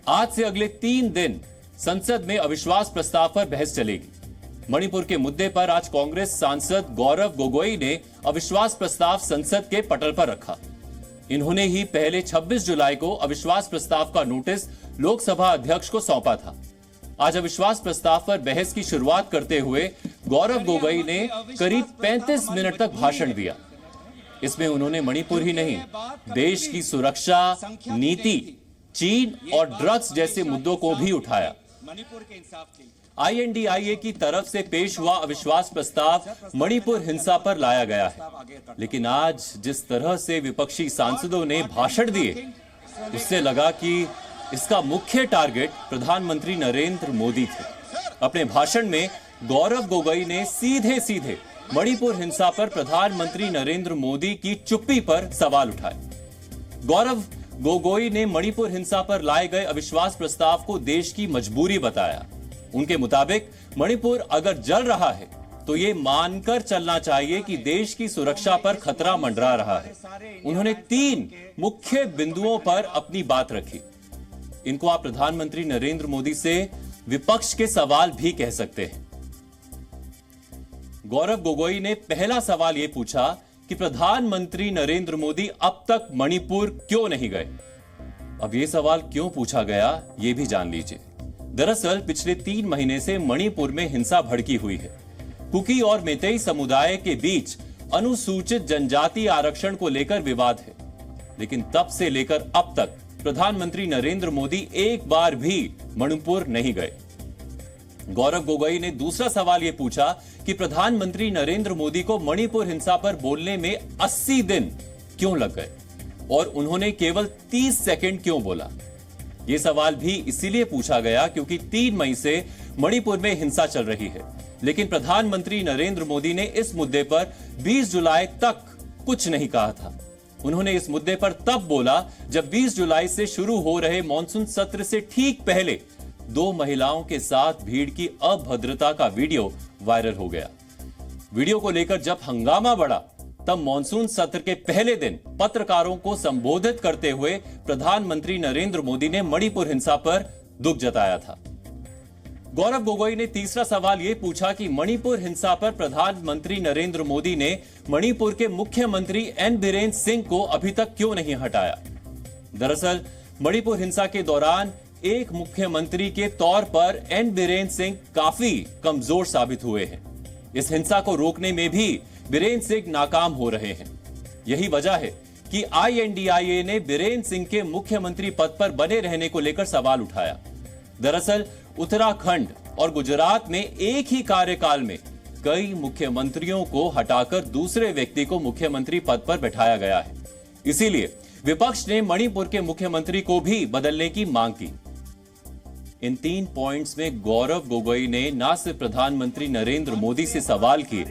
आज से अगले 3 दिन संसद में अविश्वास प्रस्ताव पर बहस चलेगी। मणिपुर के मुद्दे पर आज कांग्रेस सांसद गौरव गोगोई ने अविश्वास प्रस्ताव संसद के पटल पर रखा। इन्होंने ही पहले 26 जुलाई को अविश्वास प्रस्ताव का नोटिस लोकसभा अध्यक्ष को सौंपा था। आज अविश्वास प्रस्ताव पर बहस की शुरुआत करते हुए गौरव गोगोई ने करीब 35 मिनट तक भाषण दिया। इसमें उन्होंने मणिपुर ही नहीं, देश की सुरक्षा, नीति, चीन और ड्रग्स जैसे मुद्दों को भी उठाया। INDIA की तरफ से पेश हुआ अविश्वास प्रस्ताव मणिपुर हिंसा पर लाया गया है, लेकिन आज जिस तरह से विपक्षी सांसदों ने भाषण दिए, उससे लगा कि इसका मुख्य टारगेट प्रधानमंत्री नरेंद्र मोदी थे। अपने भाषण में गौरव गोगोई ने सीधे सीधे मणिपुर हिंसा पर प्रधानमंत्री नरेंद्र मोदी की चुप्पी पर सवाल उठाए। गौरव गोगोई ने मणिपुर हिंसा पर लाए गए अविश्वास प्रस्ताव को देश की मजबूरी बताया। उनके मुताबिक मणिपुर अगर जल रहा है तो ये मानकर चलना चाहिए कि देश की सुरक्षा पर खतरा मंडरा रहा है। उन्होंने 3 मुख्य बिंदुओं पर अपनी बात रखी। इनको आप प्रधानमंत्री नरेंद्र मोदी से विपक्ष के सवाल भी कह सकते हैं। गौरव गोगोई ने पहला सवाल यह पूछा कि प्रधानमंत्री नरेंद्र मोदी अब तक मणिपुर क्यों नहीं गए। अब यह सवाल क्यों पूछा गया, यह भी जान लीजिए। दरअसल पिछले 3 महीने से मणिपुर में हिंसा भड़की हुई है। कुकी और मेतेई समुदाय के बीच अनुसूचित जनजाति आरक्षण को लेकर विवाद है, लेकिन तब से लेकर अब तक प्रधानमंत्री नरेंद्र मोदी एक बार भी मणिपुर नहीं गए। गौरव गोगोई ने दूसरा सवाल यह पूछा कि प्रधानमंत्री नरेंद्र मोदी को मणिपुर हिंसा पर बोलने में 80 दिन क्यों लग गए और उन्होंने केवल 30 सेकंड क्यों बोला। यह सवाल भी इसीलिए पूछा गया क्योंकि 3 मई से मणिपुर में हिंसा चल रही है, लेकिन प्रधानमंत्री नरेंद्र मोदी ने इस मुद्दे पर 20 जुलाई तक कुछ नहीं कहा था। उन्होंने इस मुद्दे पर तब बोला जब 20 जुलाई से शुरू हो रहे मॉनसून सत्र से ठीक पहले 2 महिलाओं के साथ भीड़ की अभद्रता का वीडियो वायरल हो गया। वीडियो को लेकर जब हंगामा बढ़ा, तब मॉनसून सत्र के पहले दिन पत्रकारों को संबोधित करते हुए प्रधानमंत्री नरेंद्र मोदी ने मणिपुर हिंसा पर दुख जताया था। गौरव गोगोई ने तीसरा सवाल यह पूछा कि मणिपुर हिंसा पर प्रधानमंत्री नरेंद्र मोदी ने मणिपुर के मुख्यमंत्री एन बीरेन्द्र सिंह को अभी तक क्यों नहीं हटाया। दरअसल मणिपुर हिंसा के दौरान एक मुख्यमंत्री के तौर पर एन बीरेन्द्र सिंह काफी कमजोर साबित हुए हैं। इस हिंसा को रोकने में भी बीरेन्द्र सिंह नाकाम हो रहे हैं। यही वजह है कि INDIA ने बीरेन्द्र सिंह के मुख्यमंत्री पद पर बने रहने को लेकर सवाल उठाया। दरअसल उत्तराखंड और गुजरात में एक ही कार्यकाल में कई मुख्यमंत्रियों को हटाकर दूसरे व्यक्ति को मुख्यमंत्री पद पर बैठाया गया है। इसीलिए विपक्ष ने मणिपुर के मुख्यमंत्री को भी बदलने की मांग की। इन 3 पॉइंट्स में गौरव गोगोई ने न सिर्फ प्रधानमंत्री नरेंद्र मोदी से सवाल किए,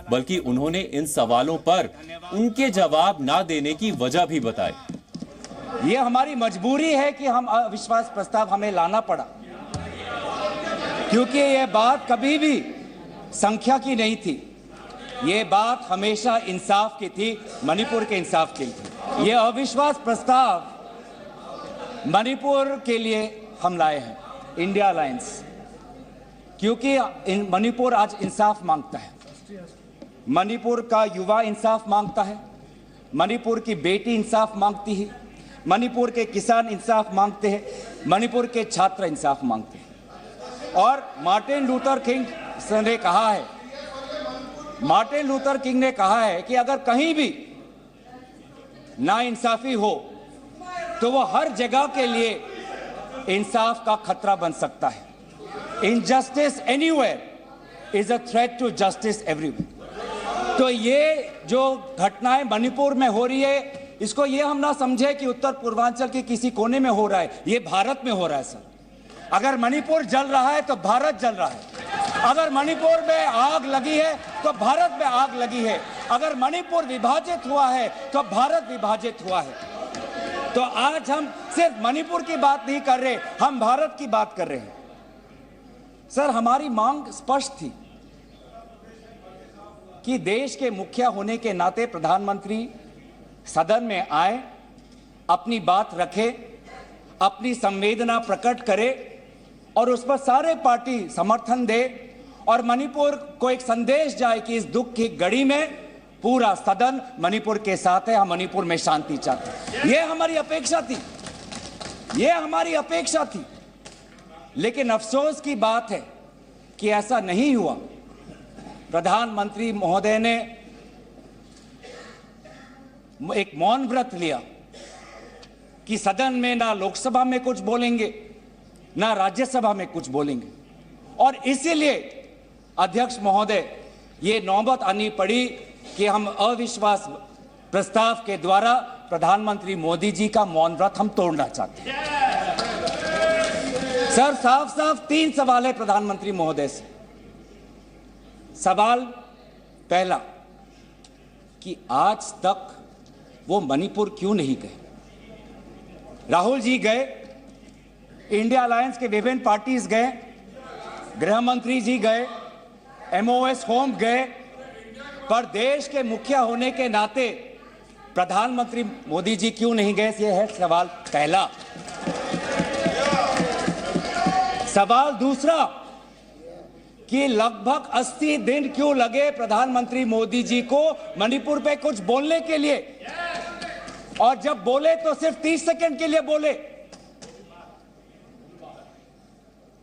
बल्कि उन्होंने इन सवालों पर उनके जवाब ना देने की वजह भी बताई। ये हमारी मजबूरी है कि हम अविश्वास प्रस्ताव हमें लाना पड़ा, क्योंकि ये बात कभी भी संख्या की नहीं थी। ये बात हमेशा इंसाफ की थी, मणिपुर के इंसाफ की थी। ये अविश्वास प्रस्ताव मणिपुर के लिए हम लाए हैं, इंडिया अलायंस, क्योंकि मणिपुर आज इंसाफ मांगता है। मणिपुर का युवा इंसाफ मांगता है, मणिपुर की बेटी इंसाफ मांगती है, मणिपुर के किसान इंसाफ मांगते हैं, मणिपुर के छात्र इंसाफ मांगते हैं। और मार्टिन लूथर किंग ने कहा है, मार्टिन लूथर किंग ने कहा है कि अगर कहीं भी नाइंसाफी हो तो वो हर जगह के लिए इंसाफ का खतरा बन सकता है। Injustice anywhere is a threat to justice everywhere. तो ये जो घटनाएं मणिपुर में हो रही है, इसको ये हम ना समझे कि उत्तर पूर्वांचल के किसी कोने में हो रहा है, ये भारत में हो रहा है सर। अगर मणिपुर जल रहा है तो भारत जल रहा है। अगर मणिपुर में आग लगी है तो भारत में आग लगी है। अगर मणिपुर विभाजित हुआ है तो भारत विभाजित हुआ है। तो आज हम सिर्फ मणिपुर की बात नहीं कर रहे, हम भारत की बात कर रहे हैं। सर, हमारी मांग स्पष्ट थी कि देश के मुखिया होने के नाते प्रधानमंत्री सदन में आए, अपनी बात रखे, अपनी संवेदना प्रकट करे और उस पर सारे पार्टी समर्थन दे और मणिपुर को एक संदेश जाए कि इस दुख की घड़ी में पूरा सदन मणिपुर के साथ है, हम मणिपुर में शांति चाहते हैं। यह हमारी अपेक्षा थी, यह हमारी अपेक्षा थी। लेकिन अफसोस की बात है कि ऐसा नहीं हुआ। प्रधानमंत्री महोदय ने एक मौन व्रत लिया कि सदन में ना लोकसभा में कुछ बोलेंगे ना राज्यसभा में कुछ बोलेंगे, और इसीलिए अध्यक्ष महोदय ये नौबत आनी पड़ी कि हम अविश्वास प्रस्ताव के द्वारा प्रधानमंत्री मोदी जी का मौन व्रत हम तोड़ना चाहते हैं। सर, साफ साफ 3 सवाल है प्रधानमंत्री महोदय से। सवाल पहला कि आज तक वो मणिपुर क्यों नहीं गए? राहुल जी गए, इंडिया अलायंस के विभिन्न पार्टीज गए, गृह मंत्री जी गए, एमओएस होम गए, पर देश के मुखिया होने के नाते प्रधानमंत्री मोदी जी क्यों नहीं गए? यह है सवाल पहला। सवाल दूसरा कि लगभग 80 दिन क्यों लगे प्रधानमंत्री मोदी जी को मणिपुर पे कुछ बोलने के लिए, और जब बोले तो सिर्फ 30 सेकंड के लिए बोले,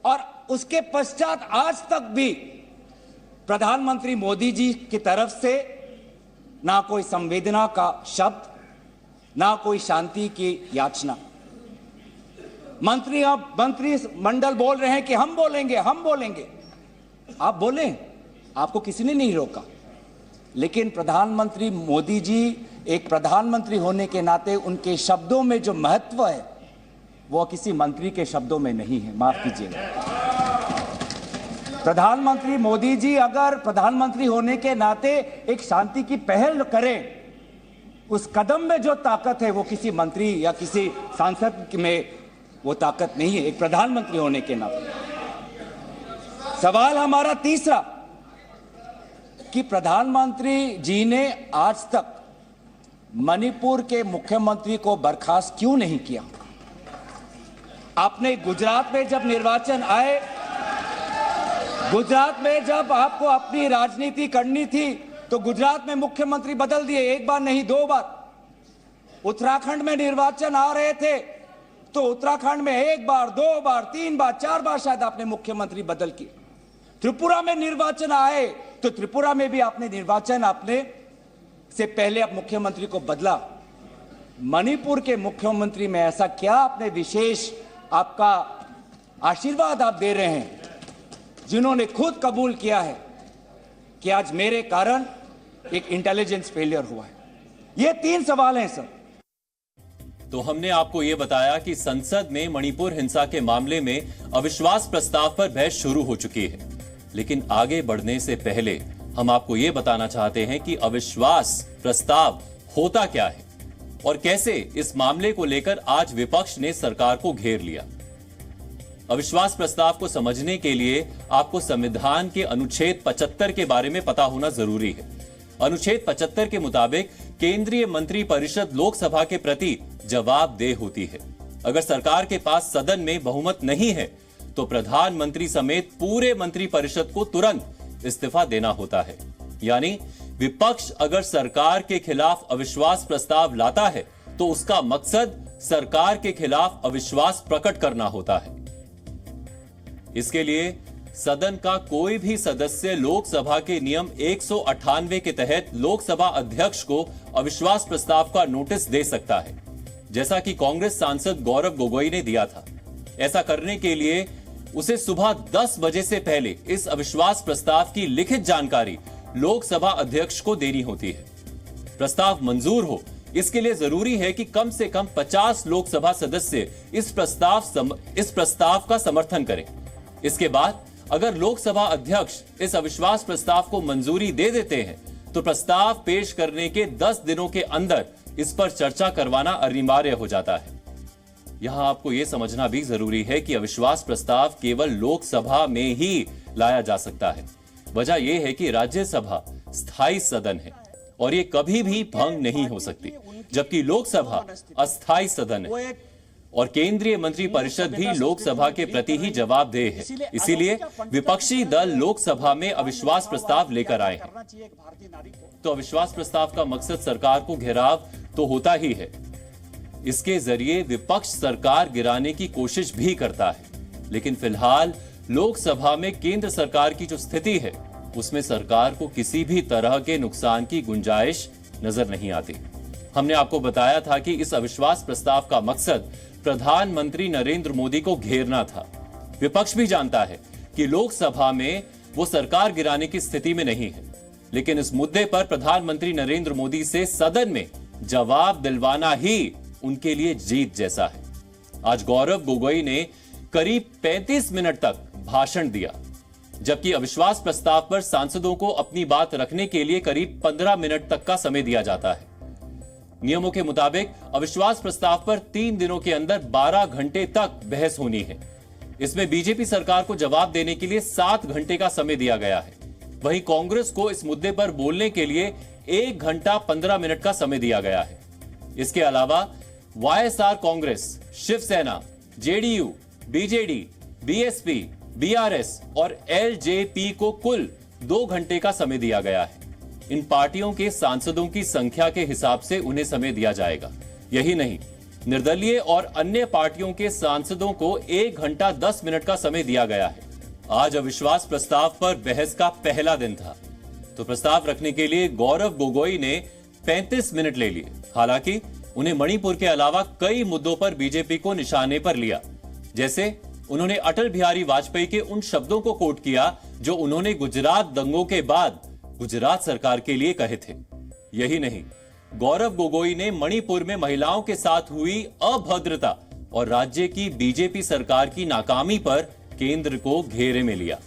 और उसके पश्चात आज तक भी प्रधानमंत्री मोदी जी की तरफ से ना कोई संवेदना का शब्द, ना कोई शांति की याचना। मंत्री मंडल बोल रहे हैं कि हम बोलेंगे, हम बोलेंगे। आप बोले, आपको किसी ने नहीं रोका, लेकिन प्रधानमंत्री मोदी जी एक प्रधानमंत्री होने के नाते उनके शब्दों में जो महत्व है वो किसी मंत्री के शब्दों में नहीं है। माफ कीजिएगा, प्रधानमंत्री मोदी जी अगर प्रधानमंत्री होने के नाते एक शांति की पहल करें, उस कदम में जो ताकत है वो किसी मंत्री या किसी सांसद में वो ताकत नहीं है, एक प्रधानमंत्री होने के नाते। सवाल हमारा तीसरा कि प्रधानमंत्री जी ने आज तक मणिपुर के मुख्यमंत्री को बर्खास्त क्यों नहीं किया? आपने गुजरात में जब निर्वाचन आए, गुजरात में जब आपको अपनी राजनीति करनी थी तो गुजरात में मुख्यमंत्री बदल दिए, एक बार नहीं 2 बार। उत्तराखंड में निर्वाचन आ रहे थे तो उत्तराखंड में 1 बार, 2 बार, 3 बार, 4 बार शायद आपने मुख्यमंत्री बदल किए। त्रिपुरा में निर्वाचन आए तो त्रिपुरा में भी आपने निर्वाचन आपने से पहले आप मुख्यमंत्री को बदला। मणिपुर के मुख्यमंत्री में ऐसा क्या आपने विशेष आपका आशीर्वाद आप दे रहे हैं जिन्होंने खुद कबूल किया है कि आज मेरे कारण एक इंटेलिजेंस फेलियर हुआ है? ये 3 सवाल हैं सर। तो हमने आपको यह बताया कि संसद में मणिपुर हिंसा के मामले में अविश्वास प्रस्ताव पर बहस शुरू हो चुकी है, लेकिन आगे बढ़ने से पहले हम आपको यह बताना चाहते हैं कि अविश्वास प्रस्ताव होता क्या है और कैसे इस मामले को लेकर आज विपक्ष ने सरकार को घेर लिया। अविश्वास प्रस्ताव को समझने के लिए आपको संविधान के अनुच्छेद 75 के बारे में पता होना जरूरी है। अनुच्छेद 75 के मुताबिक केंद्रीय मंत्रिपरिषद लोकसभा के प्रति जवाबदेह होती है। अगर सरकार के पास सदन में बहुमत नहीं है तो प्रधानमंत्री समेत पूरे मंत्रिपरिषद को तुरंत इस्तीफा देना होता है। यानी विपक्ष अगर सरकार के खिलाफ अविश्वास प्रस्ताव लाता है तो उसका मकसद सरकार के खिलाफ अविश्वास प्रकट करना होता है। इसके लिए सदन का कोई भी सदस्य लोकसभा के नियम 198 के तहत लोकसभा अध्यक्ष को अविश्वास प्रस्ताव का नोटिस दे सकता है, जैसा कि कांग्रेस सांसद गौरव गोगोई ने दिया था। ऐसा करने के लिए उसे सुबह 10 बजे से पहले इस अविश्वास प्रस्ताव की लिखित जानकारी लोकसभा अध्यक्ष को देनी होती है। प्रस्ताव मंजूर हो इसके लिए जरूरी है कि कम से कम 50 लोकसभा सदस्य इस प्रस्ताव का समर्थन करें। इसके बाद अगर लोकसभा अध्यक्ष इस अविश्वास प्रस्ताव को मंजूरी दे देते हैं तो प्रस्ताव पेश करने के 10 दिनों के अंदर इस पर चर्चा करवाना अनिवार्य हो जाता है। यहां आपको यह समझना भी जरूरी है कि अविश्वास प्रस्ताव केवल लोकसभा में ही लाया जा सकता है। वजह यह है कि राज्यसभा स्थायी सदन है और ये कभी भी भंग नहीं हो सकती, जबकि लोकसभा अस्थायी सदन है। और केंद्रीय मंत्री परिषद भी लोकसभा के प्रति ही जवाबदेह है। इसीलिए विपक्षी दल लोकसभा में अविश्वास प्रस्ताव लेकर आए हैं। तो अविश्वास प्रस्ताव का मकसद सरकार को घेराव तो होता ही है, इसके जरिए विपक्ष सरकार गिराने की कोशिश भी करता है। लेकिन फिलहाल लोकसभा में केंद्र सरकार की जो स्थिति है, उसमें सरकार को किसी भी तरह के नुकसान की गुंजाइश नजर नहीं आती। हमने आपको बताया था कि इस अविश्वास प्रस्ताव का मकसद प्रधानमंत्री नरेंद्र मोदी को घेरना था। विपक्ष भी जानता है कि लोकसभा में वो सरकार गिराने की स्थिति में नहीं है, लेकिन इस मुद्दे पर प्रधानमंत्री नरेंद्र मोदी से सदन में जवाब दिलवाना ही उनके लिए जीत जैसा है। आज गौरव गोगोई ने करीब 35 मिनट तक भाषण दिया, जबकि अविश्वास प्रस्ताव पर सांसदों को अपनी बात रखने के लिए करीब 15 मिनट तक का समय दिया जाता है। नियमों के मुताबिक अविश्वास प्रस्ताव पर 3 दिनों के अंदर 12 घंटे तक बहस होनी है। इसमें बीजेपी सरकार को जवाब देने के लिए 7 घंटे का समय दिया गया है। वहीं कांग्रेस को इस मुद्दे पर बोलने के लिए 1 घंटा 15 मिनट का समय दिया गया है। इसके अलावा YSR Congress, Shiv Sena, JDU, BJD, BSP, BRS और एलजेपी को कुल 2 घंटे का समय दिया गया है। इन पार्टियों के सांसदों की संख्या के हिसाब से उन्हें समय दिया जाएगा। यही नहीं, निर्दलीय और अन्य पार्टियों के सांसदों को 1 घंटा 10 मिनट का समय दिया गया है। आज अविश्वास प्रस्ताव पर बहस का पहला दिन था, तो प्रस्ताव रखने के लिए गौरव गोगोई ने 35 मिनट ले लिए। हालांकि उन्हें मणिपुर के अलावा कई मुद्दों पर बीजेपी को निशाने पर लिया। जैसे उन्होंने अटल बिहारी वाजपेयी के उन शब्दों को कोट किया जो उन्होंने गुजरात दंगों के बाद गुजरात सरकार के लिए कहे थे। यही नहीं, गौरव गोगोई ने मणिपुर में महिलाओं के साथ हुई अभद्रता और राज्य की बीजेपी सरकार की नाकामी पर केंद्र को घेरे में लिया।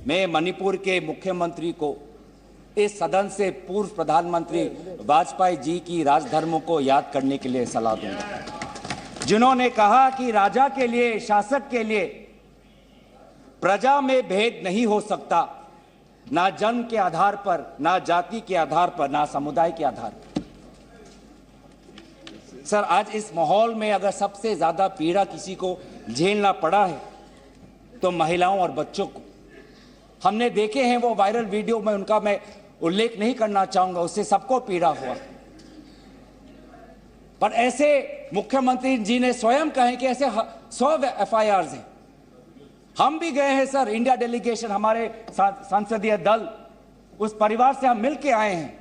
मैं मणिपुर के मुख्यमंत्री को इस सदन से पूर्व प्रधानमंत्री वाजपेयी जी की राजधर्मों को याद करने के लिए सलाह दूंगा, जिन्होंने कहा कि राजा के लिए, शासक के लिए प्रजा में भेद नहीं हो सकता, ना जन्म के आधार पर, ना जाति के आधार पर, ना समुदाय के आधार पर। सर, आज इस माहौल में अगर सबसे ज्यादा पीड़ा किसी को झेलना पड़ा है तो महिलाओं और बच्चों को। हमने देखे हैं वो वायरल वीडियो में, उनका मैं उल्लेख नहीं करना चाहूंगा, उससे सबको पीड़ा हुआ। पर ऐसे मुख्यमंत्री जी ने स्वयं कहे कि ऐसे 100 FIRs हैं। हम भी गए हैं सर, इंडिया डेलीगेशन, हमारे संसदीय दल, उस परिवार से हम मिलके आए हैं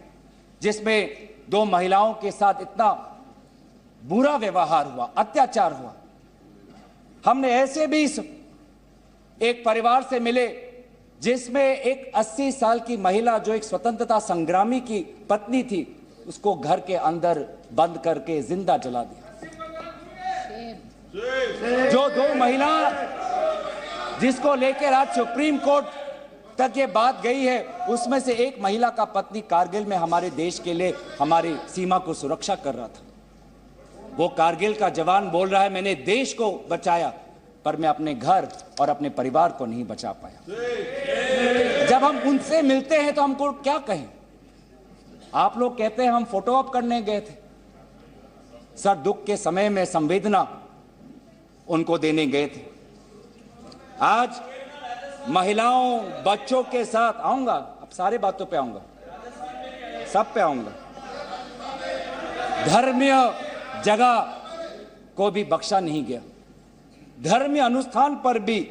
जिसमें 2 महिलाओं के साथ इतना बुरा व्यवहार हुआ, अत्याचार हुआ। हमने ऐसे भी एक परिवार से मिले जिसमें एक 80 साल की महिला, जो एक स्वतंत्रता संग्रामी की पत्नी थी, उसको घर के अंदर बंद करके जिंदा जला दिया। जो 2 महिला जिसको लेकर आज सुप्रीम कोर्ट तक ये बात गई है, उसमें से एक महिला का पति कारगिल में हमारे देश के लिए हमारी सीमा को सुरक्षा कर रहा था। वो कारगिल का जवान बोल रहा है, मैंने देश को बचाया पर मैं अपने घर और अपने परिवार को नहीं बचा पाया। जब हम उनसे मिलते हैं तो हमको क्या कहें? आप लोग कहते हैं हम फोटो ऑप करने गए थे। सर, दुख के समय में संवेदना उनको देने गए थे। आज महिलाओं, बच्चों के साथ आऊंगा, अब सारे बातों पे आऊंगा, सब पे आऊंगा। धर्मीय जगह को भी बख्शा नहीं गया। धर्मीय अनुष्ठान पर भी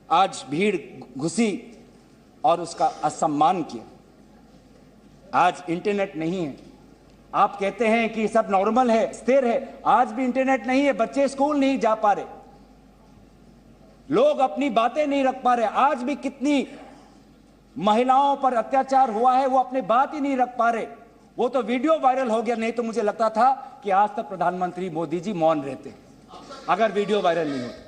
आज भीड़ घुसी और उसका असम्मान किया। आज इंटरनेट नहीं है। आप कहते हैं कि सब नॉर्मल है, स्थिर है, आज भी इंटरनेट नहीं है। बच्चे स्कूल नहीं जा पा रहे, लोग अपनी बातें नहीं रख पा रहे। आज भी कितनी महिलाओं पर अत्याचार हुआ है, वो अपनी बात ही नहीं रख पा रहे। वो तो वीडियो वायरल हो गया, नहीं तो मुझे लगता था कि आज तक प्रधानमंत्री मोदी जी मौन रहते अगर वीडियो वायरल नहीं होता।